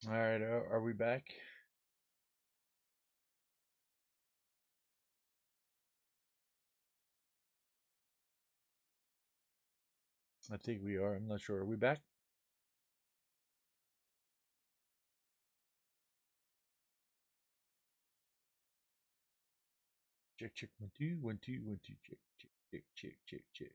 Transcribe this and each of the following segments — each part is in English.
All right, are we back? I think we are. I'm not sure. Are we back? Check, check, 1 2 1 2 1 2 check, check, check, check, check, check.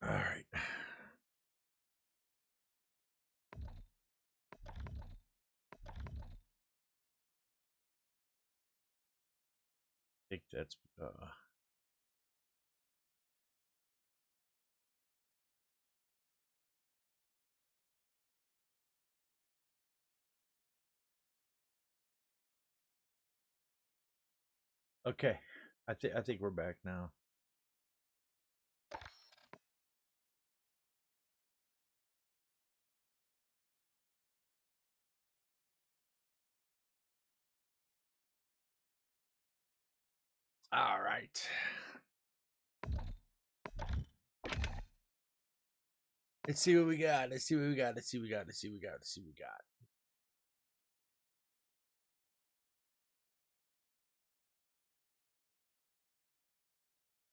All right. I think that's okay. I think we're back now. All right. Let's see what we got. Let's see what we got. Let's see what we got. Let's see what we got. Let's see what we got.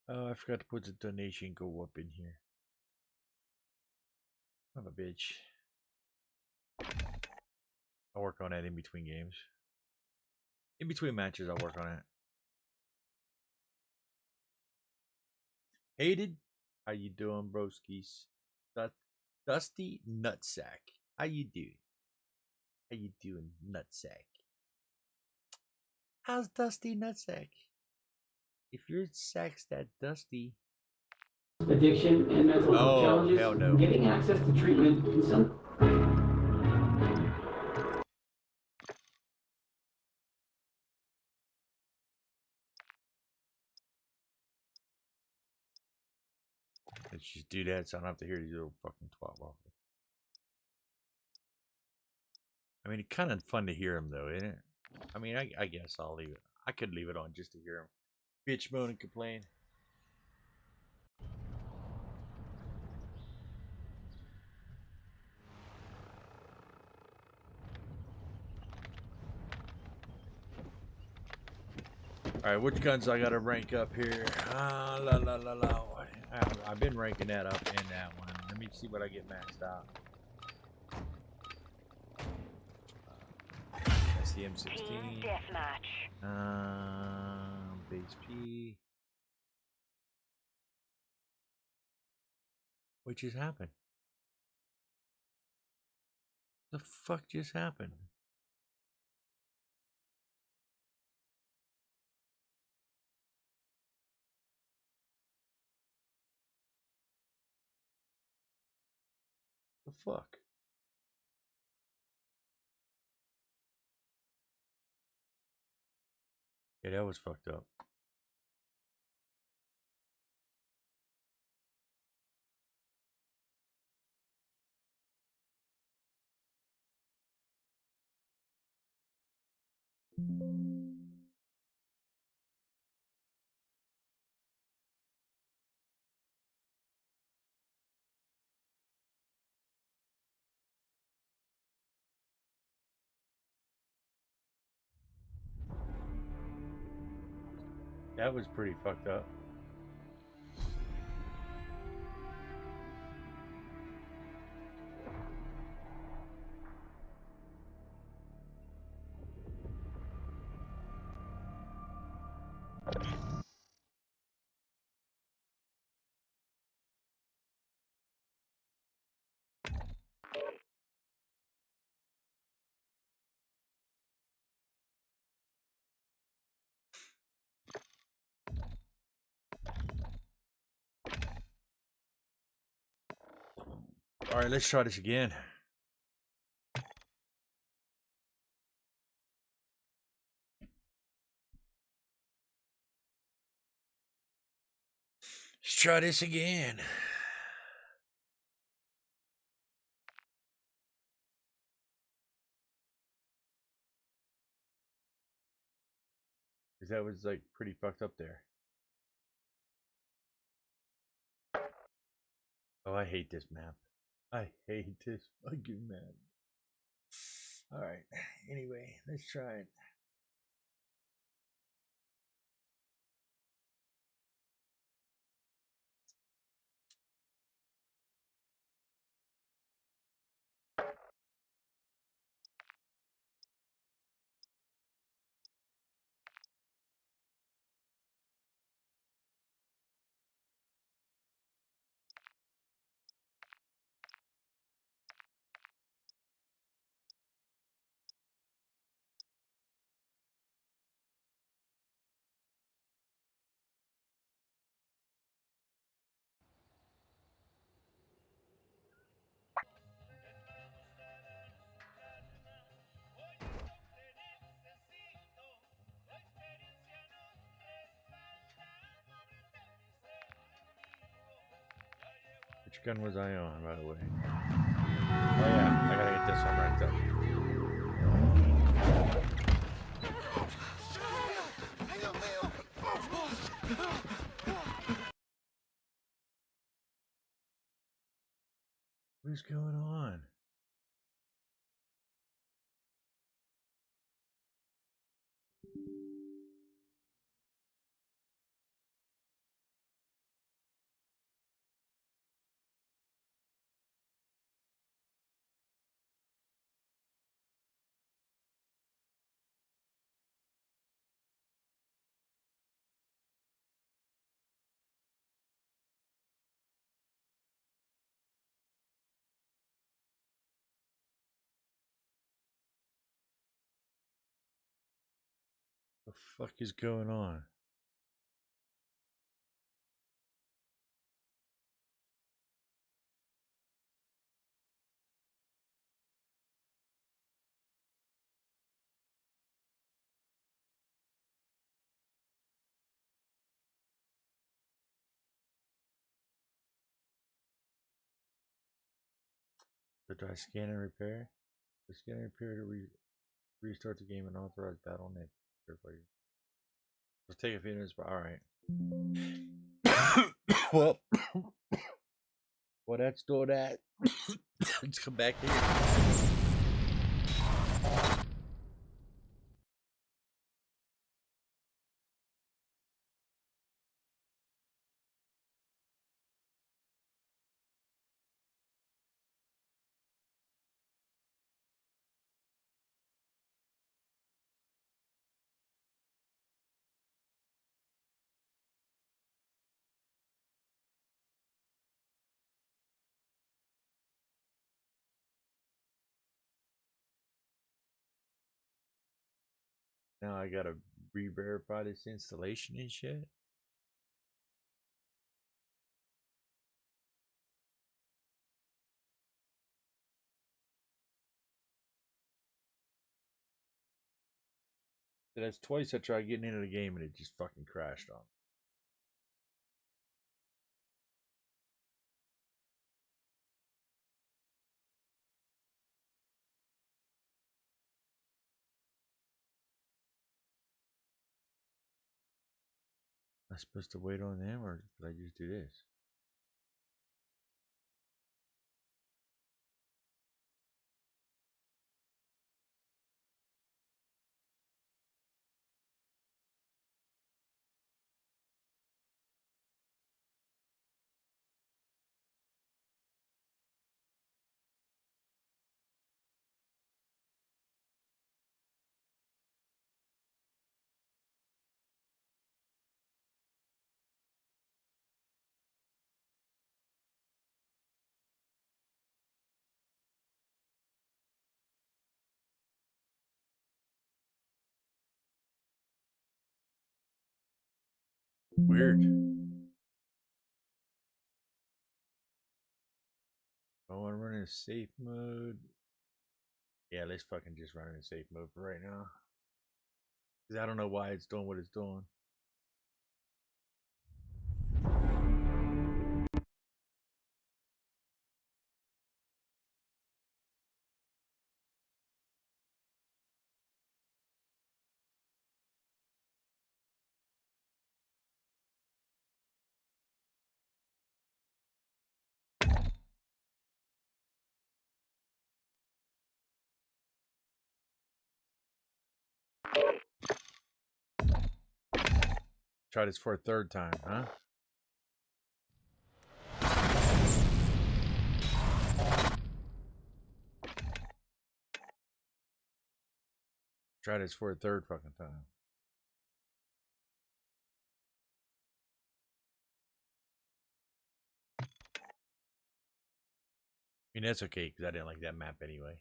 Oh, I forgot to put the donation go up in here. I'm a bitch. I'll work on that in between games. In between matches, I'll work on it. Hated, how you doing, broskies? Dusty Nutsack, how you doing? How you doing, Nutsack? How's Dusty Nutsack? If your sack's that dusty, addiction and mental health challenges, hell no. getting access to treatment in some. Let's just do that so I don't have to hear these little fucking twat waffles. I mean, it's kind of fun to hear them though, isn't it? I mean, I guess I'll leave it. I could leave it on just to hear them bitch, moan, and complain. All right, which guns I gotta rank up here? La la la la. I've been ranking that up in that one. Let me see what I get maxed out. That's the M16. Team deathmatch. Base P. What just happened? The fuck just happened? The fuck? Yeah, that was fucked up. That was pretty fucked up. All right, let's try this again. Let's try this again. Because that was like pretty fucked up there. Oh, I hate this map. I hate this fucking map. Alright, anyway, let's try it. Which gun was I on, by the way? Oh yeah, I gotta get this one right up. What is going on? The fuck is going on? Did I scan and repair? The scan and repair to restart the game and authorize battle net. Let's take a few minutes, but alright. Well, that's do that. Let's come back here. Now I gotta re-verify this installation and shit. That's twice I tried getting into the game and it just fucking crashed on. Am I supposed to wait on them or did I just do this? Weird. I want to run in safe mode. Yeah, let's fucking just run in safe mode for right now. Because I don't know why it's doing what it's doing. Try this for a third time, huh? Try this for a third fucking time. I mean, that's okay, because I didn't like that map anyway.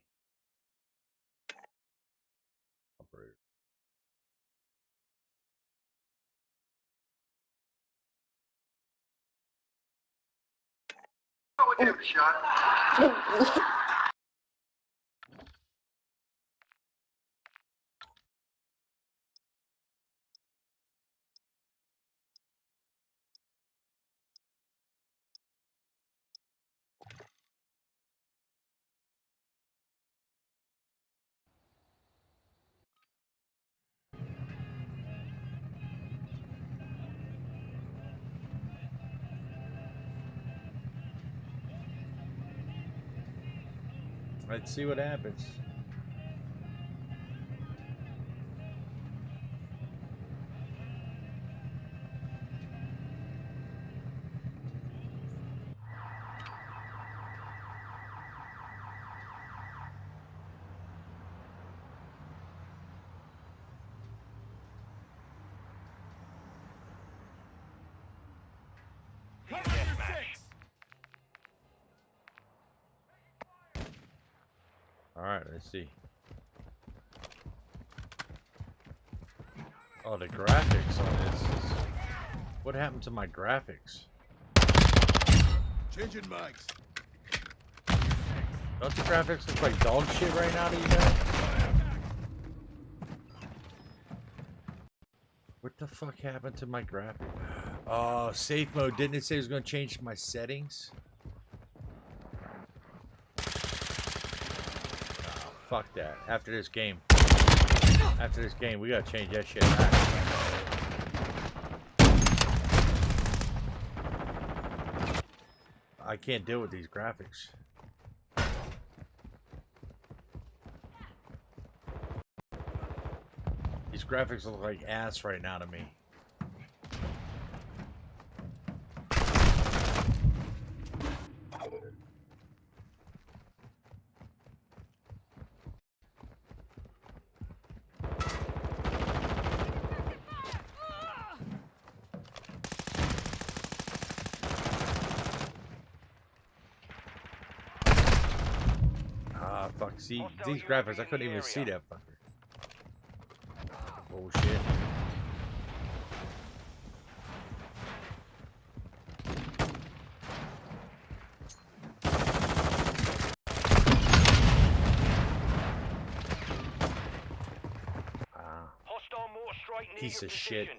Operator. Oh, give it a shot. Let's see what happens. Alright, let's see. Oh, the graphics on this is... What happened to my graphics? Changing mics. Don't the graphics look like dog shit right now to you guys? What the fuck happened to my graphics? Oh, safe mode. Didn't it say it was going to change my settings? Oh, fuck that. After this game, we got to change that shit back. I can't deal with these graphics. These graphics look like ass right now to me. Ah, fuck. See, these graphics, I couldn't even see that fucker. Bullshit. Ah, piece of shit.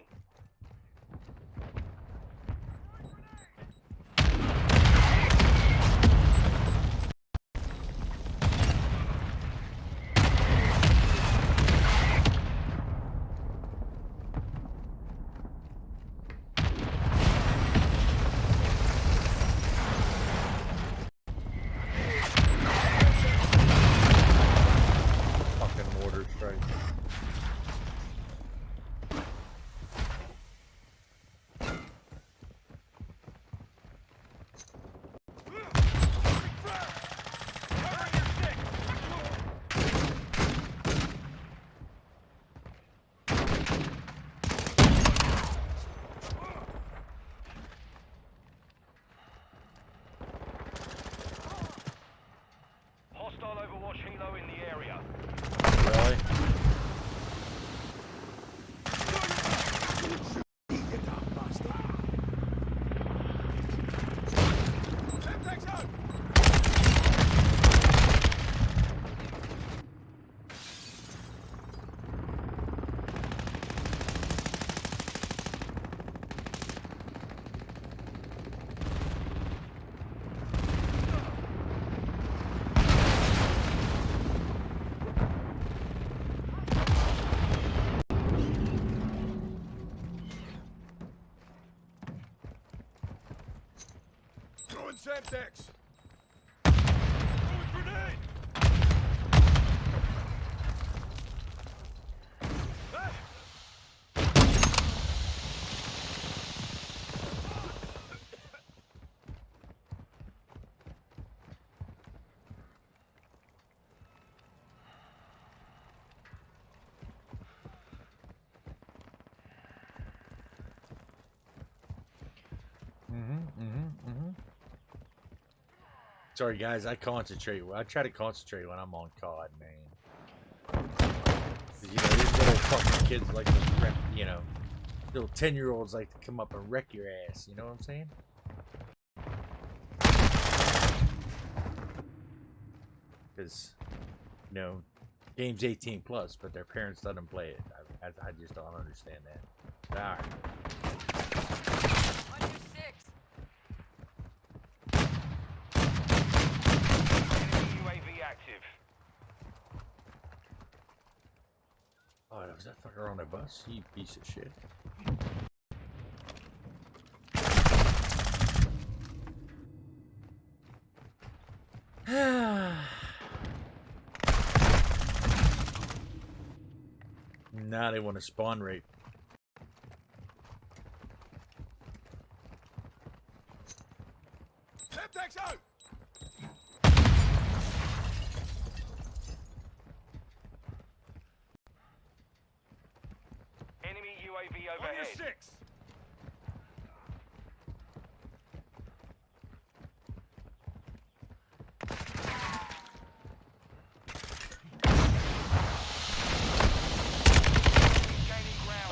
Throwing Semtex. Throwing grenade. Ah! Sorry, guys. I concentrate. I try to concentrate when I'm on COD, man. 'Cause, you know, these little fucking kids like to wreck, you know, little 10-year-olds like to come up and wreck your ass. You know what I'm saying? Because, you know, game's 18 plus, but their parents let them play it. I just don't understand that. All right. UAV active. Oh, was that fucker on a bus? You piece of shit. Now they want to spawn rape. Semtex out. Enemy UAV overhead. On your 6.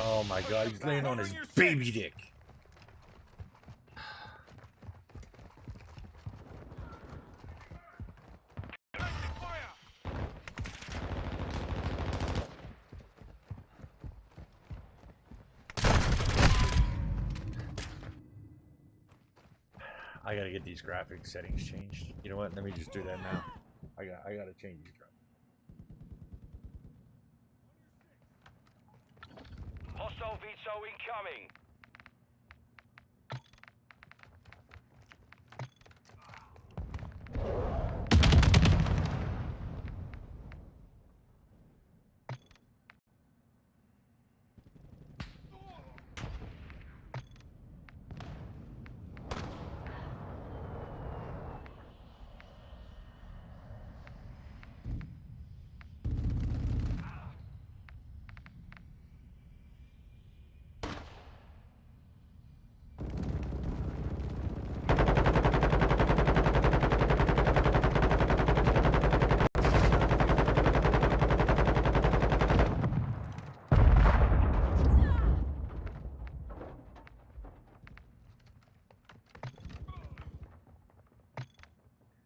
Oh my god, he's laying on his baby dick. I gotta get these graphics settings changed. You know what? Let me just do that now. I gotta change these graphics. Hostile VTOL incoming.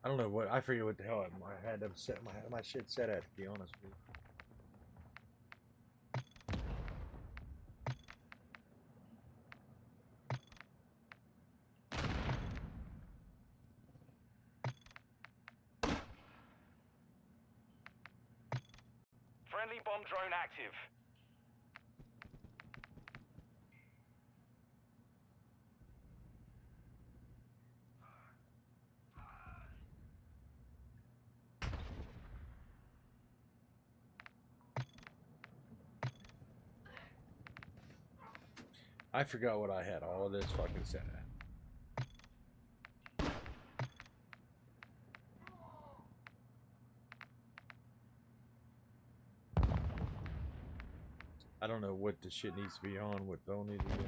I don't know what, I forget what the hell I had them set my shit set at, to be honest with you. Friendly bomb drone active. I forgot what I had all of this fucking set at. I don't know what the shit needs to be on, what don't need to be on.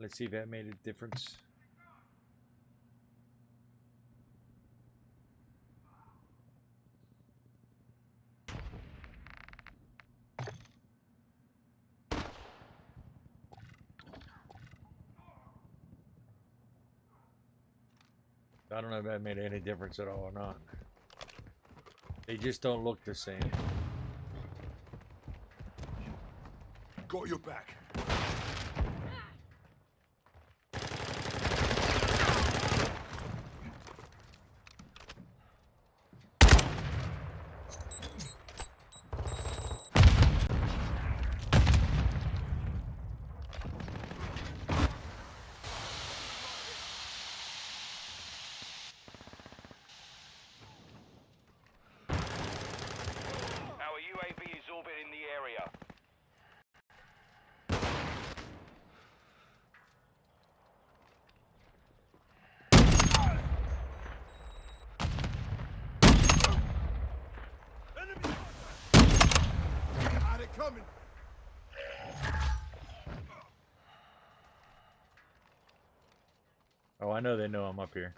Let's see if that made a difference. I don't know if that made any difference at all or not. They just don't look the same. Got your back. Our UAV is orbiting the area. Had it coming. Oh, I know they know I'm up here.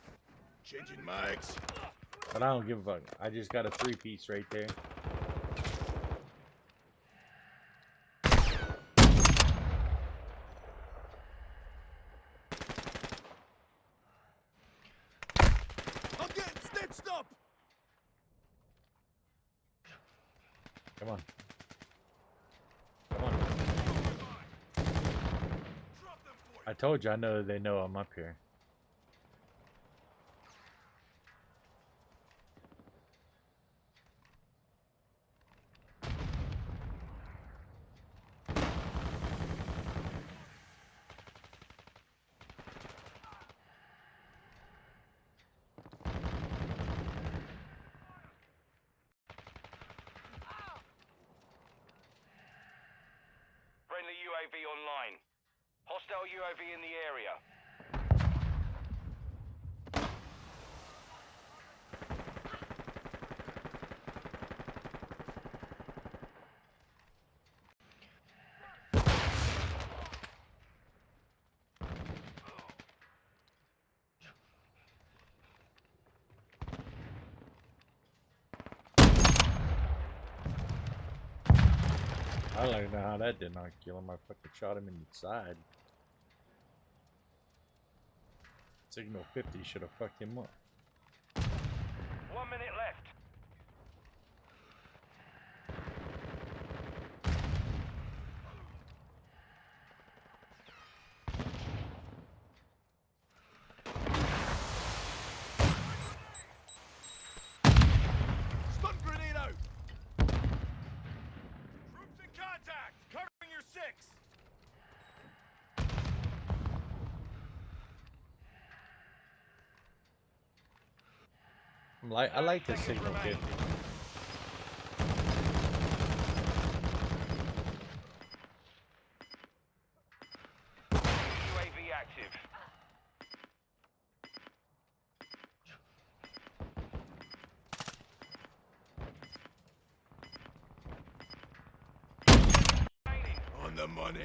Changing mags. But I don't give a fuck. I just got a 3-piece right there. I'm getting stitched up. Come on. Come on. Drop them for I told you I know they know I'm up here. Friendly UAV online. Hostile UAV in the area. I don't know how that did not kill him. I fucking shot him in the side. Signal 50 should have fucked him up. 1 minute left. Stun grenade out. Troops in contact. Covering your 6. I like the signal 50. UAV active. On the money.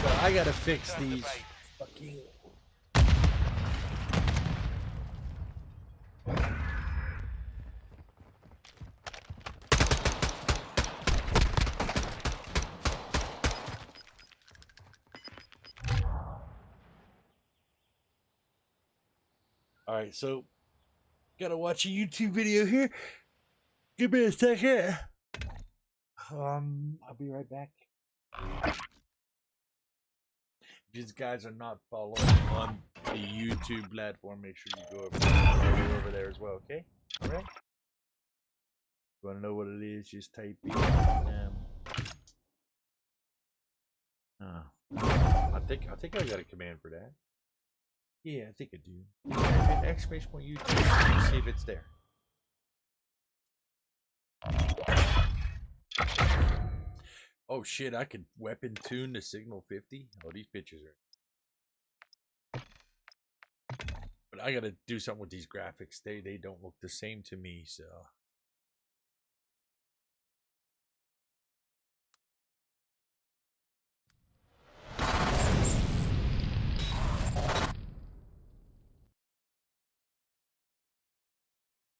So I gotta fix these fucking. Alright, so gotta watch a YouTube video here. Give me a second. I'll be right back. These guys are not following on the YouTube platform. Make sure you go over there as well, okay? Alright? You wanna know what it is? Just type in I think I got a command for that. Yeah, I think I do. Type in exclamation point YouTube and see if it's there. Oh shit, I could weapon tune the signal 50. Oh, these bitches are. But I gotta do something with these graphics. They don't look the same to me, so.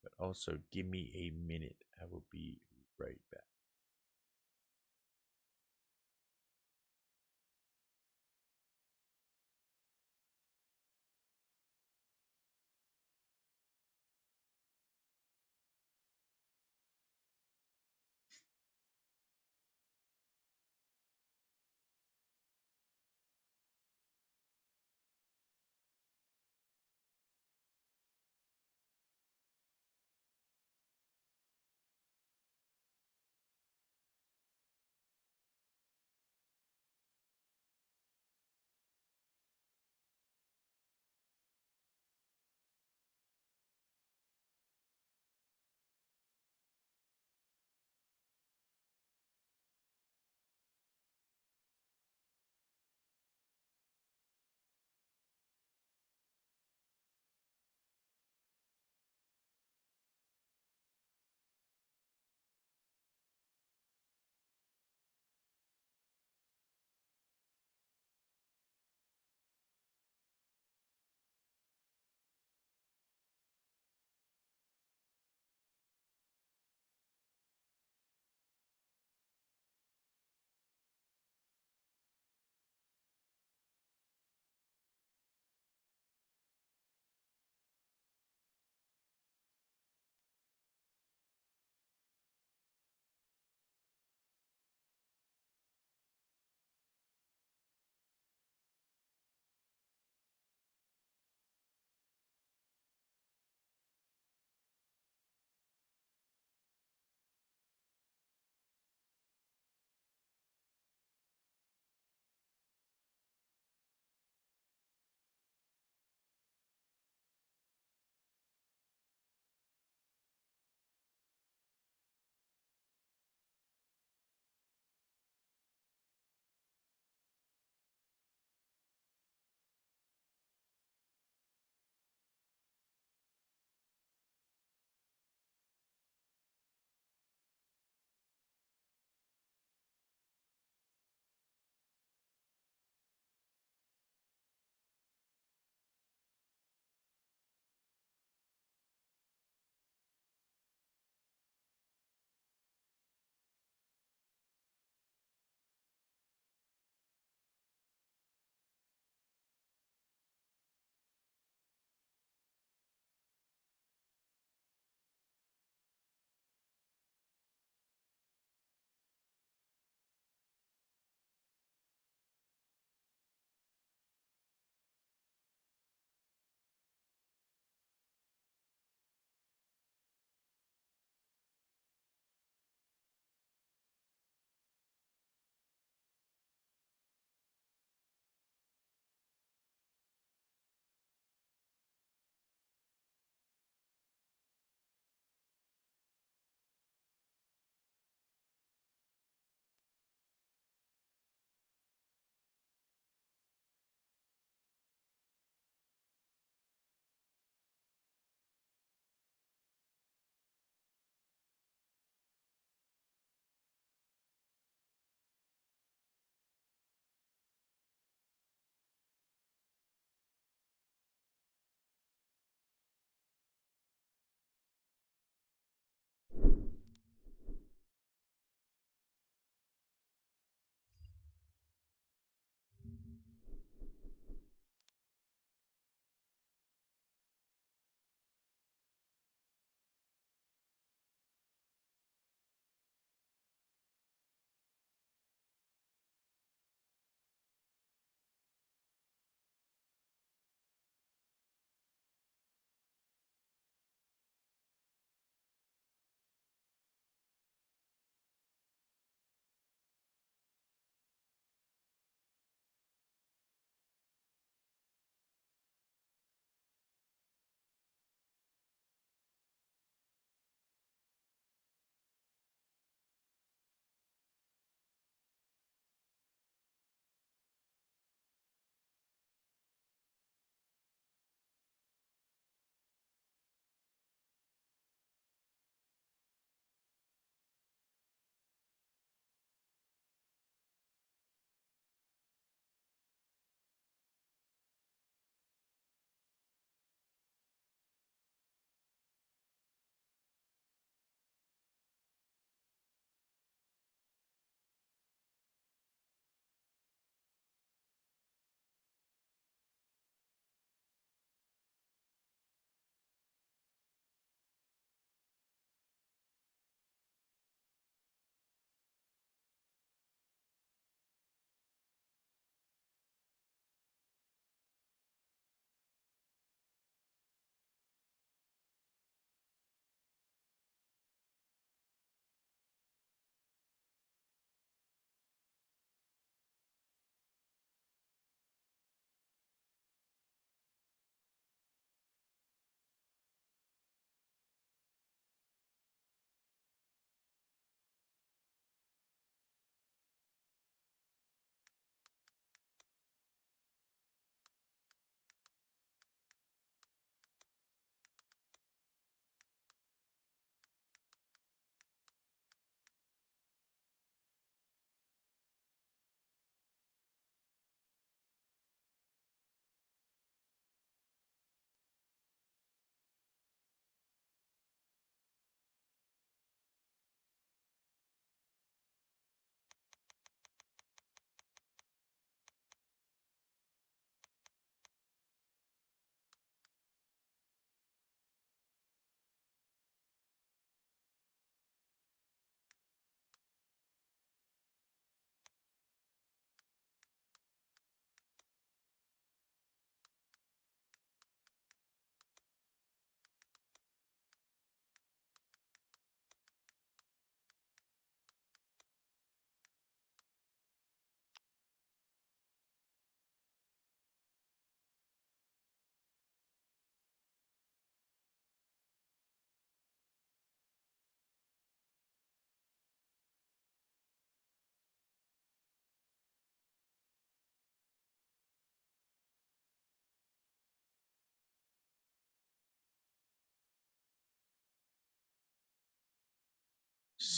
But also, give me a minute. I will be right back.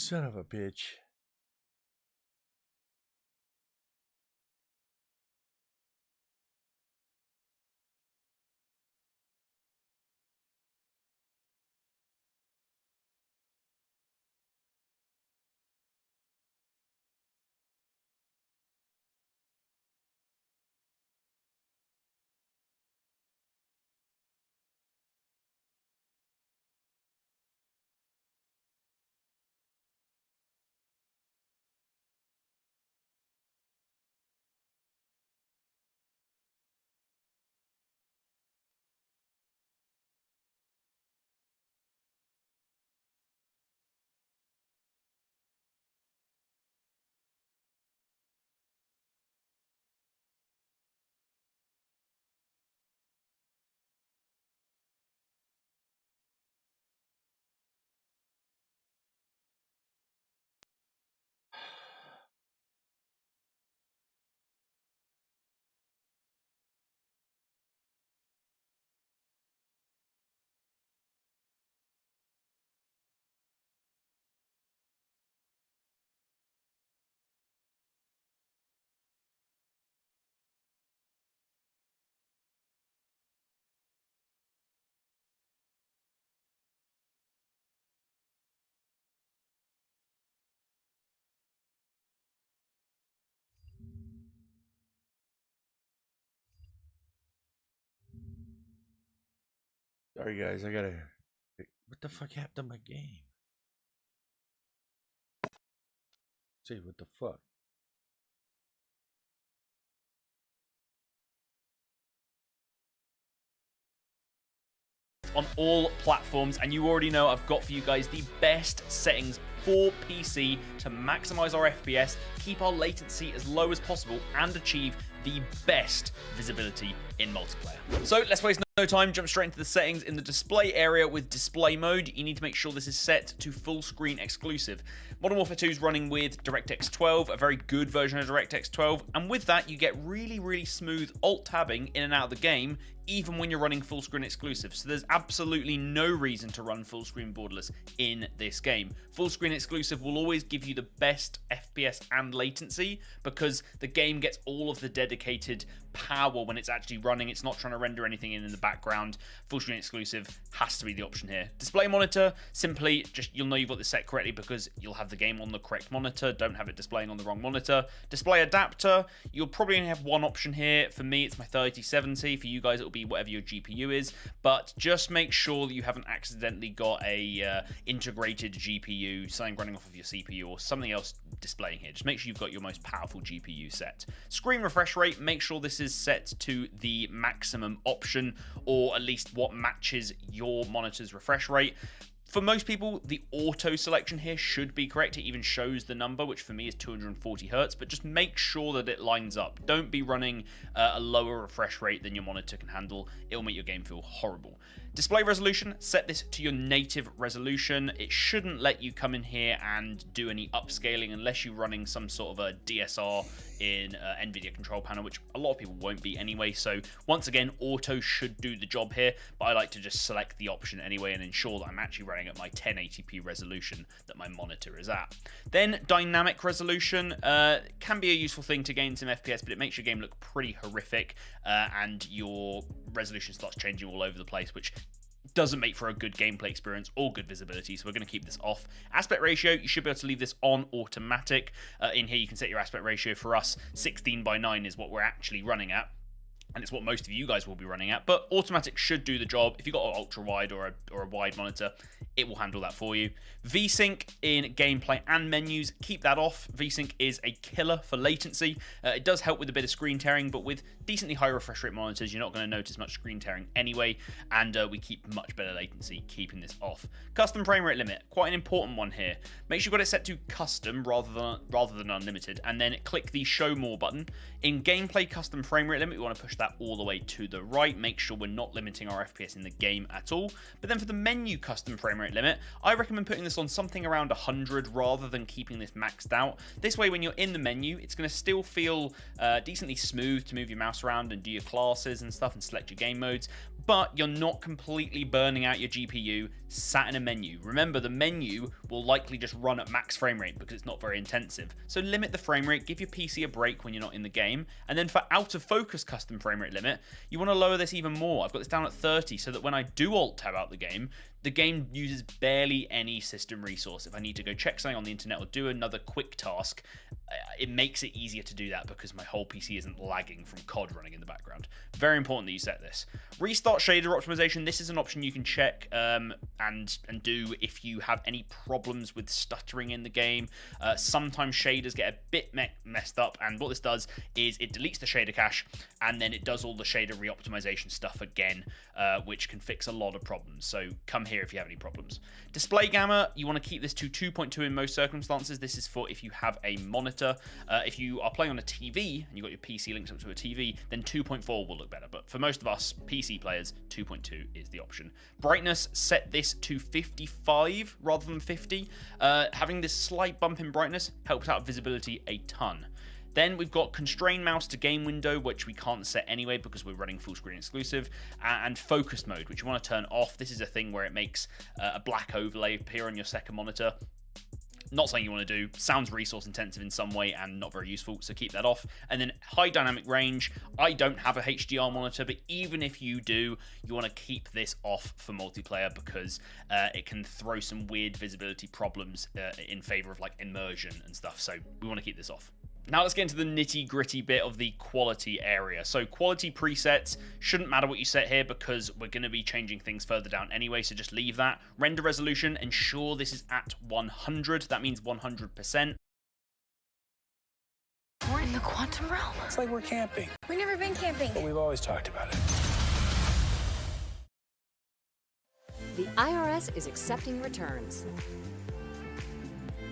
son of a bitch. Sorry guys, I gotta. What the fuck happened to my game? Say what the fuck? On all platforms, and you already know I've got for you guys the best settings for PC to maximize our FPS, keep our latency as low as possible, and achieve the best visibility in multiplayer. So let's waste no time, jump straight into the settings. In the display area with display mode, you need to make sure this is set to full screen exclusive. Modern Warfare 2 is running with DirectX 12, a very good version of DirectX 12, and with that you get really smooth alt-tabbing in and out of the game, even when you're running full screen exclusive. So there's absolutely no reason to run full screen borderless in this game. Full screen exclusive will always give you the best FPS and latency because the game gets all of the dedicated power when it's actually running. It's not trying to render anything in the background. Full screen exclusive has to be the option here. Display monitor, simply just you'll know you've got this set correctly because you'll have the game on the correct monitor. Don't have it displaying on the wrong monitor. Display adapter, you'll probably only have one option here. For me, it's my 3070. For you guys, it'll be whatever your GPU is, but just make sure that you haven't accidentally got a integrated GPU, something running off of your CPU or something else displaying here. Just make sure you've got your most powerful GPU set. Screen refresh rate, make sure this is set to the maximum option, or at least what matches your monitor's refresh rate. For most people, the auto selection here should be correct. It even shows the number, which for me is 240 Hertz, but just make sure that it lines up. Don't be running a lower refresh rate than your monitor can handle. It'll make your game feel horrible. Display resolution, set this to your native resolution. It shouldn't let you come in here and do any upscaling unless you're running some sort of a DSR in NVIDIA control panel, which a lot of people won't be anyway. So once again, auto should do the job here, but I like to just select the option anyway and ensure that I'm actually running at my 1080p resolution that my monitor is at. Then dynamic resolution can be a useful thing to gain some FPS, but it makes your game look pretty horrific and your resolution starts changing all over the place, which doesn't make for a good gameplay experience or good visibility, so we're going to keep this off. Aspect ratio, you should be able to leave this on automatic. In here you can set your aspect ratio. For us, 16:9 is what we're actually running at, and it's what most of you guys will be running at, but automatic should do the job. If you've got an ultra wide or a wide monitor, it will handle that for you. VSync in gameplay and menus, keep that off. VSync is a killer for latency. It does help with a bit of screen tearing, but with decently high refresh rate monitors, you're not going to notice much screen tearing anyway, and we keep much better latency keeping this off. Custom frame rate limit, quite an important one here. Make sure you've got it set to custom rather than unlimited, and then click the show more button. In gameplay custom frame rate limit, we want to push that all the way to the right. Make sure we're not limiting our FPS in the game at all. But then for the menu custom frame rate limit, I recommend putting this on something around 100 rather than keeping this maxed out. This way, when you're in the menu, it's going to still feel decently smooth to move your mouse around and do your classes and stuff and select your game modes, but you're not completely burning out your GPU sat in a menu. Remember, the menu will likely just run at max frame rate because it's not very intensive. So limit the frame rate, give your PC a break when you're not in the game. And then for out of focus custom frame rate limit, you want to lower this even more. I've got this down at 30 so that when I do alt tab out the game uses barely any system resource. If I need to go check something on the internet or do another quick task, it makes it easier to do that because my whole PC isn't lagging from COD running in the background. Very important that you set this. Restart shader optimization. This is an option you can check and do if you have any problems with stuttering in the game. Sometimes shaders get a bit messed up, and what this does is it deletes the shader cache and then it does all the shader reoptimization stuff again, which can fix a lot of problems. So come here if you have any problems. Display gamma, you want to keep this to 2.2 in most circumstances. This is for if you have a monitor. If you are playing on a TV and you've got your PC linked up to a TV, then 2.4 will look better. But for most of us PC players, 2.2 is the option. Brightness, set this to 55 rather than 50. Having this slight bump in brightness helps out visibility a ton. Then we've got constrain mouse to game window, which we can't set anyway because we're running full screen exclusive, and focus mode, which you want to turn off. This is a thing where it makes a black overlay appear on your second monitor. Not something you want to do. Sounds resource intensive in some way and not very useful, so keep that off. And then high dynamic range. I don't have a HDR monitor, but even if you do, you want to keep this off for multiplayer because it can throw some weird visibility problems in favor of like immersion and stuff. So we want to keep this off. Now let's get into the nitty-gritty bit of the quality area. So quality presets, shouldn't matter what you set here because we're going to be changing things further down anyway, so just leave that. Render resolution, ensure this is at 100. That means 100%. We're in the quantum realm. It's like we're camping. We've never been camping. But we've always talked about it. The IRS is accepting returns.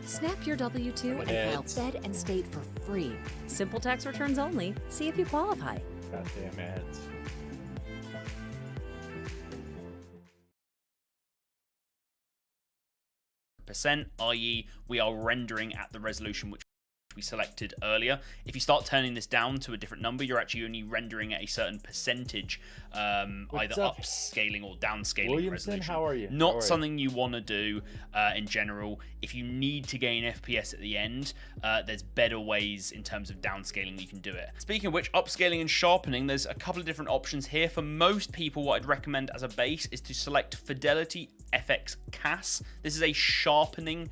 Snap your W-2 and file Fed and State for free. Simple tax returns only. See if you qualify. Goddamn ads. Percent, i.e. we are rendering at the resolution which we selected earlier. If you start turning this down to a different number, you're actually only rendering at a certain percentage, either upscaling or downscaling Williamson, resolution. how are you? Not something you want to do in general. If you need to gain FPS at the end, there's better ways in terms of downscaling you can do it. Speaking of which, upscaling and sharpening, there's a couple of different options here. For most people, what I'd recommend as a base is to select Fidelity FX CAS. This is a sharpening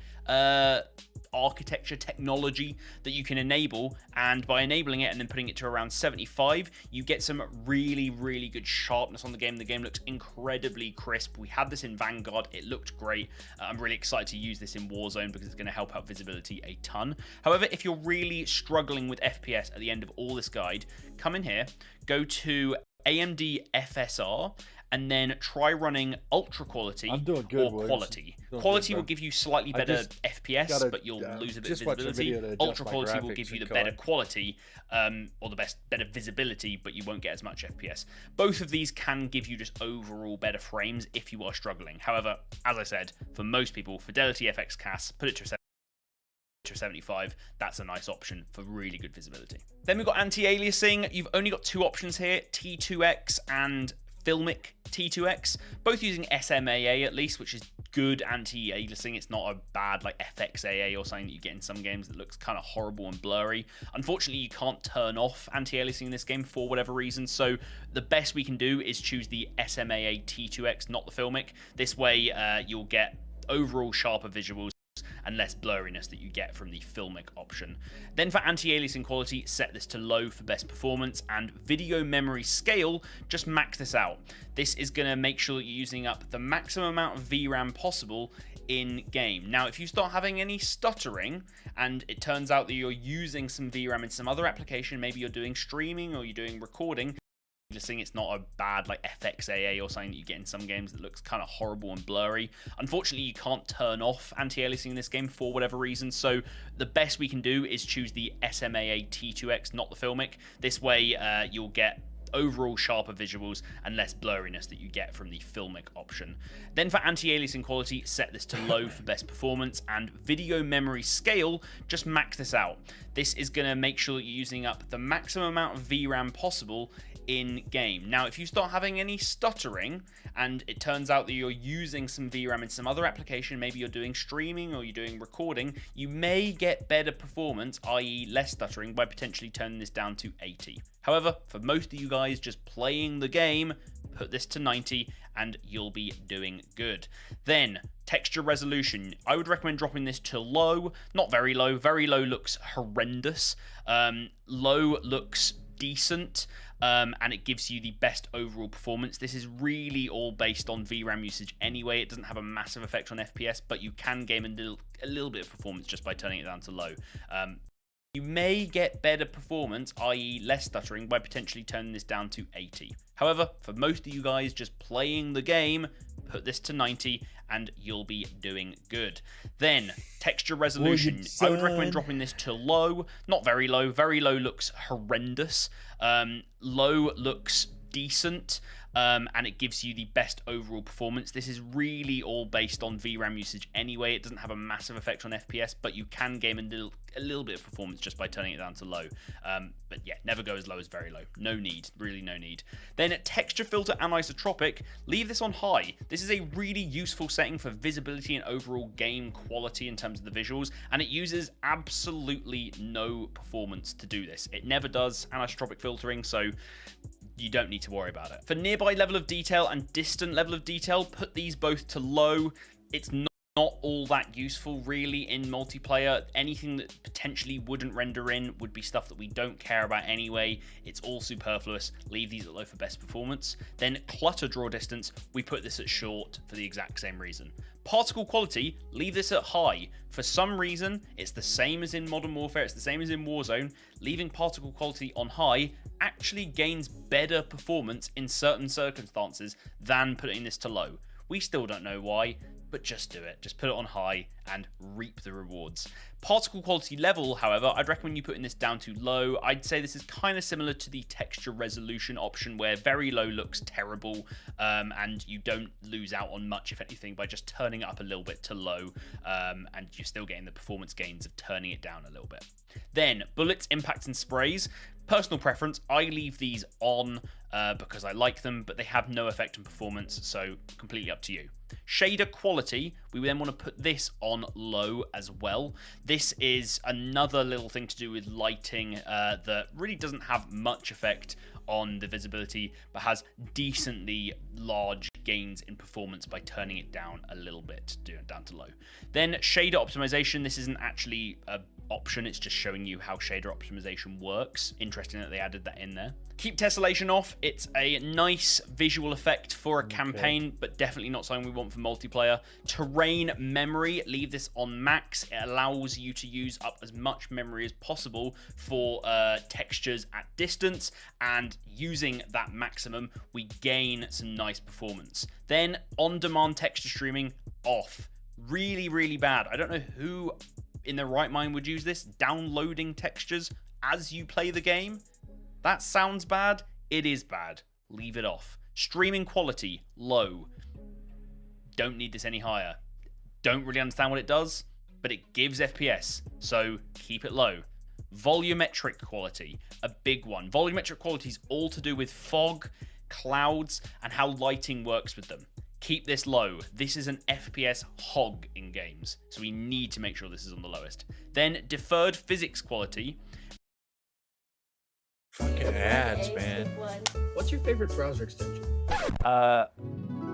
architecture technology that you can enable, and by enabling it and then putting it to around 75, you get some really good sharpness on the game. The game looks incredibly crisp. We had this in Vanguard, it looked great. I'm really excited to use this in Warzone because it's going to help out visibility a ton. However, if you're really struggling with FPS at the end of all this guide, come in here, go to AMD FSR, and then try running ultra quality or quality. Quality will give you slightly better FPS, but you'll lose a bit of visibility. Ultra quality will give you the better quality, or the better visibility, but you won't get as much FPS. Both of these can give you just overall better frames if you are struggling. However, as I said, for most people, Fidelity FX CAS, put it to 75, that's a nice option for really good visibility. Then we've got anti-aliasing. You've only got two options here, T2X and Filmic T2X, both using SMAA at least, which is good anti-aliasing. It's not a bad like FXAA or something that you get in some games that looks kind of horrible and blurry. Unfortunately, you can't turn off anti-aliasing in this game for whatever reason, so the best we can do is choose the SMAA T2X, not the Filmic. This way you'll get overall sharper visuals and less blurriness that you get from the Filmic option. Then for anti-aliasing quality, set this to low for best performance, and video memory scale, just max this out. This is going to make sure that you're using up the maximum amount of VRAM possible in game. Now, if you start having any stuttering and it turns out that you're using some VRAM in some other application, maybe you're doing streaming or you're doing recording, it's not a bad like FXAA or something that you get in some games that looks kind of horrible and blurry. Unfortunately, you can't turn off anti-aliasing in this game for whatever reason, so the best we can do is choose the SMAA T2X, not the Filmic. This way you'll get overall sharper visuals and less blurriness that you get from the filmic option. Then for anti-aliasing quality, set this to low for best performance, and video memory scale, just max this out. This is going to make sure that you're using up the maximum amount of VRAM possible in game. Now, if you start having any stuttering and it turns out that you're using some VRAM in some other application, maybe you're doing streaming or you're doing recording, you may get better performance, i.e. less stuttering, by potentially turning this down to 80. However, for most of you guys just playing the game, put this to 90 and you'll be doing good. Then, texture resolution. I would recommend dropping this to low, not very low. Very low looks horrendous. Low looks decent. And it gives you the best overall performance. This is really all based on VRAM usage anyway. It doesn't have a massive effect on FPS, but you can gain a little bit of performance just by turning it down to low. You may get better performance, i.e. less stuttering, by potentially turning this down to 80. However, for most of you guys just playing the game, put this to 90 and you'll be doing good. Then, texture resolution. I would recommend dropping this to low, not very low. Very low looks horrendous. Low looks decent. And it gives you the best overall performance. This is really all based on VRAM usage anyway. It doesn't have a massive effect on FPS, but you can gain a little bit of performance just by turning it down to low. But yeah, never go as low as very low. No need, really no need. Then texture filter anisotropic, leave this on high. This is a really useful setting for visibility and overall game quality in terms of the visuals, and it uses absolutely no performance to do this. It never does anisotropic filtering, so you don't need to worry about it. For nearby level of detail and distant level of detail, put these both to low. It's not all that useful really in multiplayer. Anything that potentially wouldn't render in would be stuff that we don't care about anyway. It's all superfluous. Leave these at low for best performance. Then clutter draw distance, we put this at short for the exact same reason. Particle quality, leave this at high. For some reason, it's the same as in Modern Warfare, it's the same as in Warzone. Leaving particle quality on high actually gains better performance in certain circumstances than putting this to low. We still don't know why, but just do it. Just put it on high and reap the rewards. Particle quality level, however, I'd recommend you putting this down to low. I'd say this is kind of similar to the texture resolution option, where very low looks terrible, and you don't lose out on much, if anything, by just turning it up a little bit to low, and you're still getting the performance gains of turning it down a little bit. Then, bullets, impacts, and sprays. Personal preference, I leave these on because I like them, but they have no effect on performance, so completely up to you. Shader quality, we then want to put this on low as well. This is another little thing to do with lighting that really doesn't have much effect on the visibility, but has decently large gains in performance by turning it down a little bit, down to low. Then shader optimization, this isn't actually a option, it's just showing you how shader optimization works. Interesting that they added that in there. Keep tessellation off. It's a nice visual effect for a campaign, but definitely not something we want for multiplayer. Terrain memory, leave this on max. It allows you to use up as much memory as possible for textures at distance, and using that maximum, we gain some nice performance. Then on-demand texture streaming off. Really, really bad. I don't know who in their right mind would use this. Downloading textures as you play the game. That sounds bad. It is bad. Leave it off. Streaming quality, low. Don't need this any higher. Don't really understand what it does, but it gives FPS, so keep it low. Volumetric quality, a big one. Volumetric quality is all to do with fog, clouds, and how lighting works with them. Keep this low. This is an FPS hog in games, so we need to make sure this is on the lowest. Then deferred physics quality. Fucking ads, man. What's your favorite browser extension?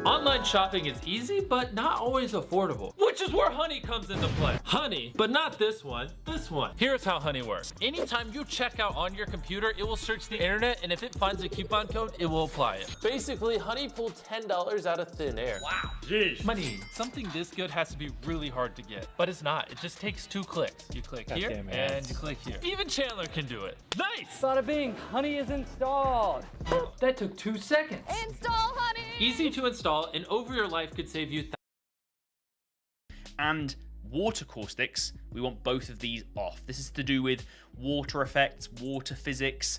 Online shopping is easy, but not always affordable, which is where Honey comes into play. Honey, but not this one, this one. Here's how Honey works. Anytime you check out on your computer, it will search the internet, and if it finds a coupon code, it will apply it. Basically, Honey pulled $10 out of thin air. Wow. Jeez. Money, something this good has to be really hard to get, but it's not. It just takes 2 clicks. You click here, and you click here. Even Chandler can do it. Nice! Bada bing, Honey is installed. That took 2 seconds. Install Honey! Easy to install, and over your life could save you. And water caustics, we want both of these off. This is to do with water effects, water physics.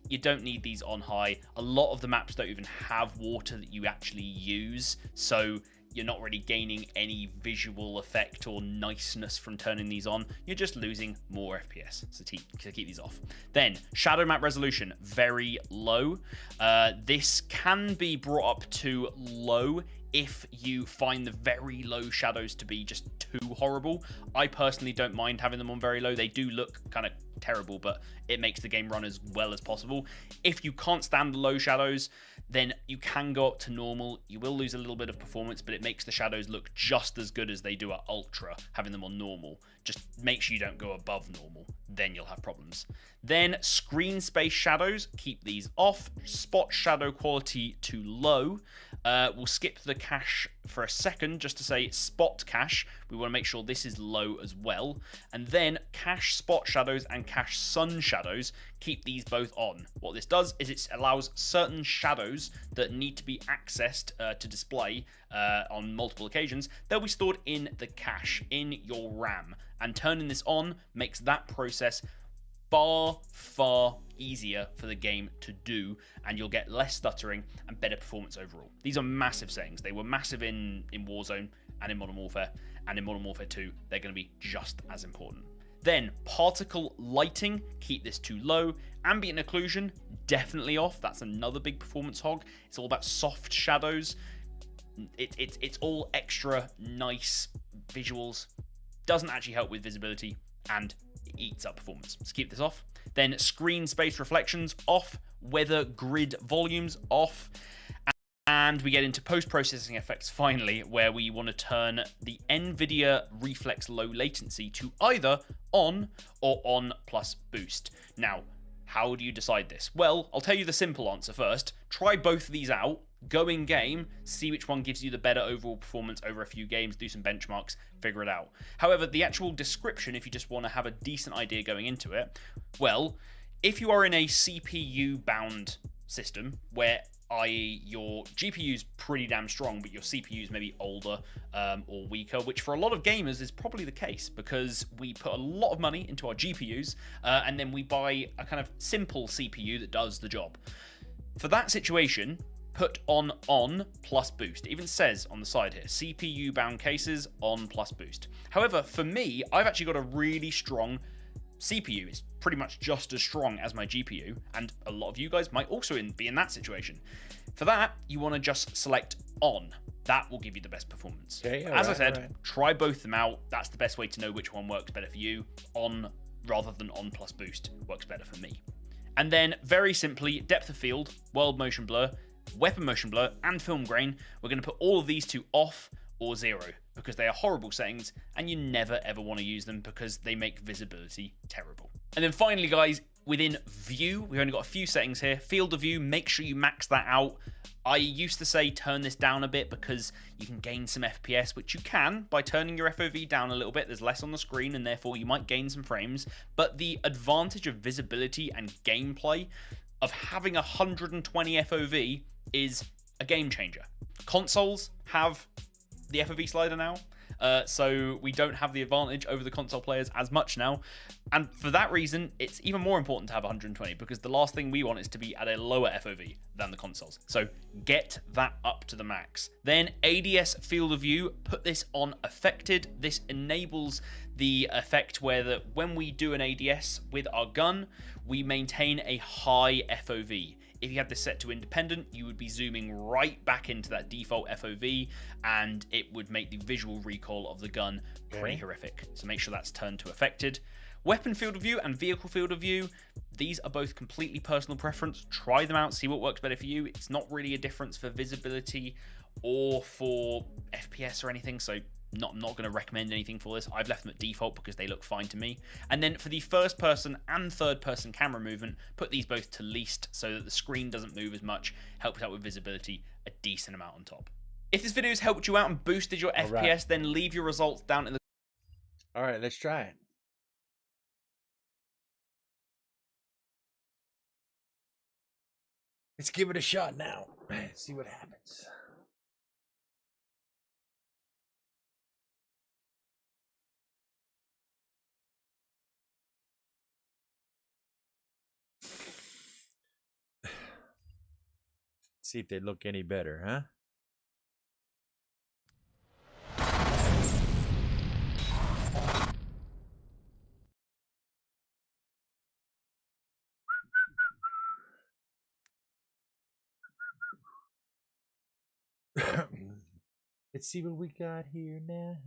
you don't need these on high. A lot of the maps don't even have water that you actually use, so you're not really gaining any visual effect or niceness from turning these on. You're just losing more FPS, so to keep these off. Then, shadow map resolution, very low. This can be brought up to low if you find the very low shadows to be just too horrible. I personally don't mind having them on very low. They do look kind of terrible, but it makes the game run as well as possible. If you can't stand the low shadows, then you can go up to normal. You will lose a little bit of performance, but it makes the shadows look just as good as they do at ultra, having them on normal. Just make sure you don't go above normal, then you'll have problems. Then screen space shadows, keep these off. Spot shadow quality to low. We'll skip the cache for a second just to say spot cache. We want to make sure this is low as well. And then cache spot shadows and cache sun shadows, keep these both on. What this does is it allows certain shadows that need to be accessed to display on multiple occasions. They'll be stored in the cache, in your RAM. And turning this on makes that process far easier for the game to do, and you'll get less stuttering and better performance overall. These are massive settings. They were massive in Warzone and in Modern Warfare, and in Modern Warfare 2 they're going to be just as important. Then particle lighting, keep this too low. Ambient occlusion, definitely off. That's another big performance hog. It's all about soft shadows. It's all extra nice visuals. Doesn't actually help with visibility, and it eats up performance. So keep this off. Then screen space reflections off. Weather grid volumes off. And we get into post-processing effects finally, where we want to turn the NVIDIA Reflex low latency to either on or on plus boost. Now, how do you decide this? Well, I'll tell you the simple answer first. Try both of these out. Go in game, see which one gives you the better overall performance over a few games, do some benchmarks, figure it out. However, the actual description, if you just want to have a decent idea going into it, well, if you are in a CPU bound system where i.e. your GPU is pretty damn strong, but your CPU is maybe older or weaker, which for a lot of gamers is probably the case because we put a lot of money into our GPUs and then we buy a kind of simple CPU that does the job. For that situation, put on plus boost. It even says on the side here, CPU bound cases on plus boost. However, for me, I've actually got a really strong CPU. It's pretty much just as strong as my GPU, and a lot of you guys might also be in that situation. For that, you want to just select on. That will give you the best performance. Okay, as I said, try both of them out. That's the best way to know which one works better for you. On rather than on plus boost works better for me. And then very simply, depth of field, world motion blur, weapon motion blur, and film grain. We're going to put all of these to off or 0 because they are horrible settings and you never ever want to use them because they make visibility terrible. And then finally, guys, within view, we've only got a few settings here. Field of view, make sure you max that out. I used to say turn this down a bit because you can gain some FPS, which you can by turning your FOV down a little bit. There's less on the screen and therefore you might gain some frames. But the advantage of visibility and gameplay of having 120 FOV is a game changer. Consoles have the FOV slider now, so we don't have the advantage over the console players as much now, and for that reason it's even more important to have 120 because the last thing we want is to be at a lower FOV than the consoles, so get that up to the max. Then ADS field of view, put this on affected. This enables the effect where when we do an ADS with our gun, we maintain a high FOV. If you had this set to independent, you would be zooming right back into that default FOV and it would make the visual recoil of the gun pretty horrific. So make sure that's turned to affected. Weapon field of view and vehicle field of view, these are both completely personal preference. Try them out, see what works better for you. It's not really a difference for visibility or for FPS or anything, so I'm not going to recommend anything for this. I've left them at default because they look fine to me. And then for the first person and third person camera movement, put these both to least so that the screen doesn't move as much, helps out with visibility a decent amount on top. If this video has helped you out and boosted your FPS, then leave your results down in the... Alright, let's try it. Let's give it a shot now. See what happens. See if they look any better, huh? Let's see what we got here now.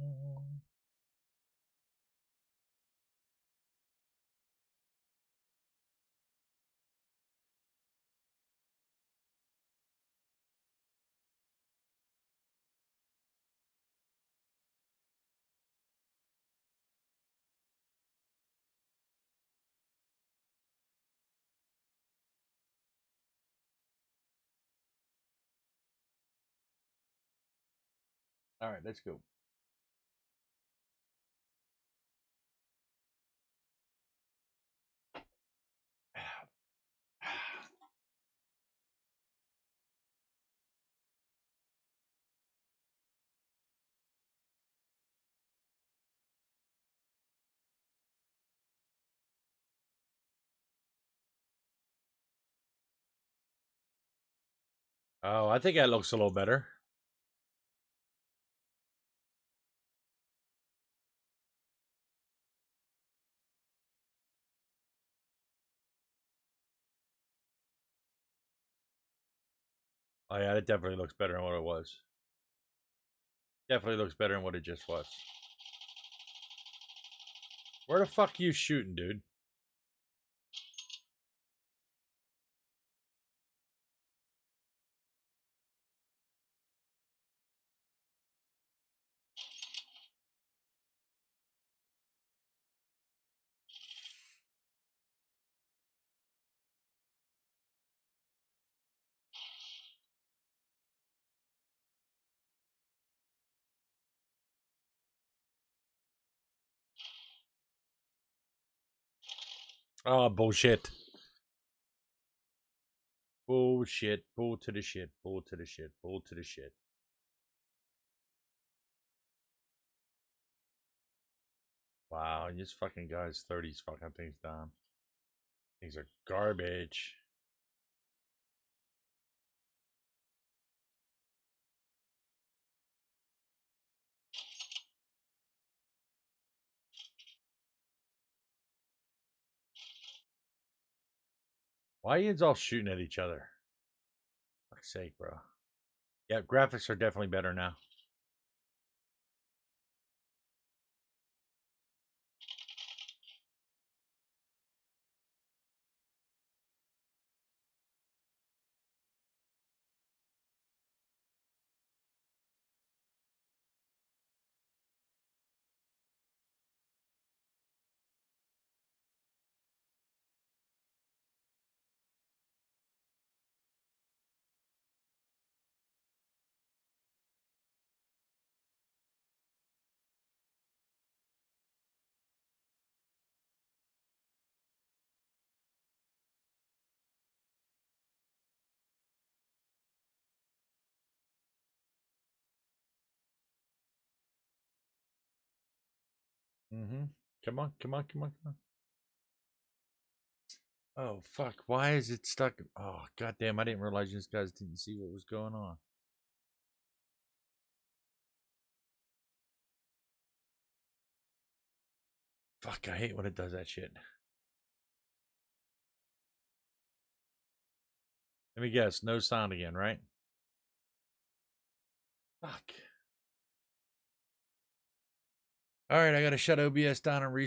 All right, let's go. Oh, I think that looks a little better. Oh yeah, it definitely looks better than what it was. Definitely looks better than what it just was. Where the fuck are you shooting, dude? Oh, bullshit. Bullshit. Bull to the shit. Bull to the shit. Bull to the shit. Wow, this fucking guy's 30s fucking things down. Things are garbage. Why are you all shooting at each other? For fuck's sake, bro. Yeah, graphics are definitely better now. Mm-hmm. Come on, come on, come on, come on. Oh, fuck. Why is it stuck? Oh, goddamn. I didn't realize these guys didn't see what was going on. Fuck, I hate when it does that shit. Let me guess. No sound again, right? Fuck. All right, I got to shut OBS down and